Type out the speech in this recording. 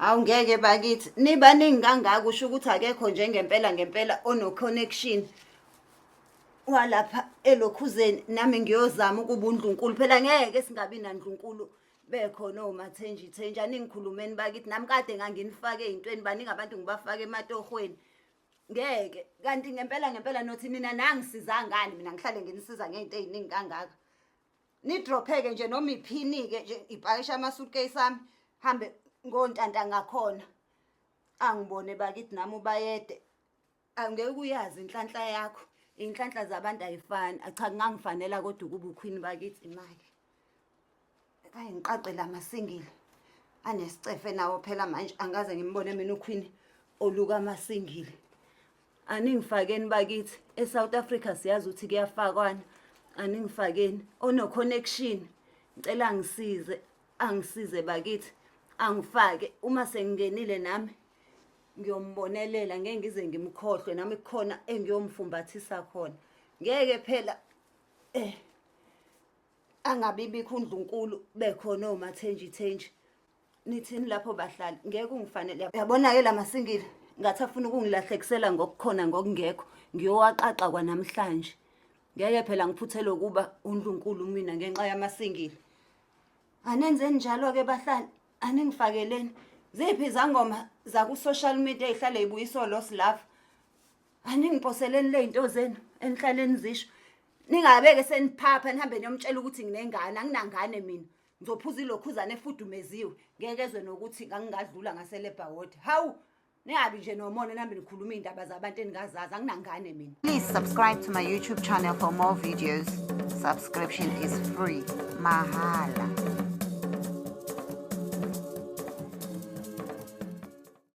Awungeke bakithi nibaningi kangaka kusho ukuthi akekho nje ngempela ono connection walapha elokhuzeni nami ngiyozama ukuba uNdlunkulu phela ngeke singabi naNdlunkulu bekhona omathenjithenje aningikhulumeni bakithi nami kade nganginifake ezintweni baningi abantu ngibafaka ematohweni ngeke kanti ngempela nothi nina nangisiza ngani mina ngihlale nginisiza ngezinto eziningi kangaka nidropheke nje noma iphini-ke nje ipakisha ama-suitcase ami hambe ngontanta ngakhona angibone bakithi nami ubayede angeke uyazi inhlanhla yakho inhlanhla zabantu ayifani cha kungangifanela kodwa ukuba uqueen bakithi imali kanye ngiqaqela amasingili anesicefe nawo phela manje angaze ngimbone mina uqueen oluka amasingili aningifakeni bakithi eSouth Africa siyazi ukuthi kuyafakwana aningifakeni ono connection ngicela angisize bakithi angifake uma sengingenile nami ngiyombonelela ngeke ngize ngimkhohlwe nami kukhona engiyomfumbathisa khona ngeke phela angabibikho uNdlunkulu bekhona omathenjithenje nithini lapho bahlali ngeke ungifanele yabona ke lamasingile ngathi afuna ukungilahlekisela ngokukhona ngokungekho ngiyowaqaqa kwanamhlanje ngeke phela ngiphuthele kuba uNdlunkulu mina ngenxa yamasingile anenzeni njalo ke bahlali aningifakeleni ziphi izangoma zaku social media ezihlale ibuyiso lost love aningiposeleni le zinto zenu enihlaleni zisho ningabeke seniphapha nihambe niyomtshela ukuthi nginengane anginangane mina ngizophuza ilokhuzane efudumeziwe ngeke ezwe nokuthi ngangingadlula ngaselebha ward hawu ningabi nje nomona nihambe nikhuluma izindaba zabantu eningazazi anginangane mina. Please subscribe to my YouTube channel for more videos. Subscription is free mahala.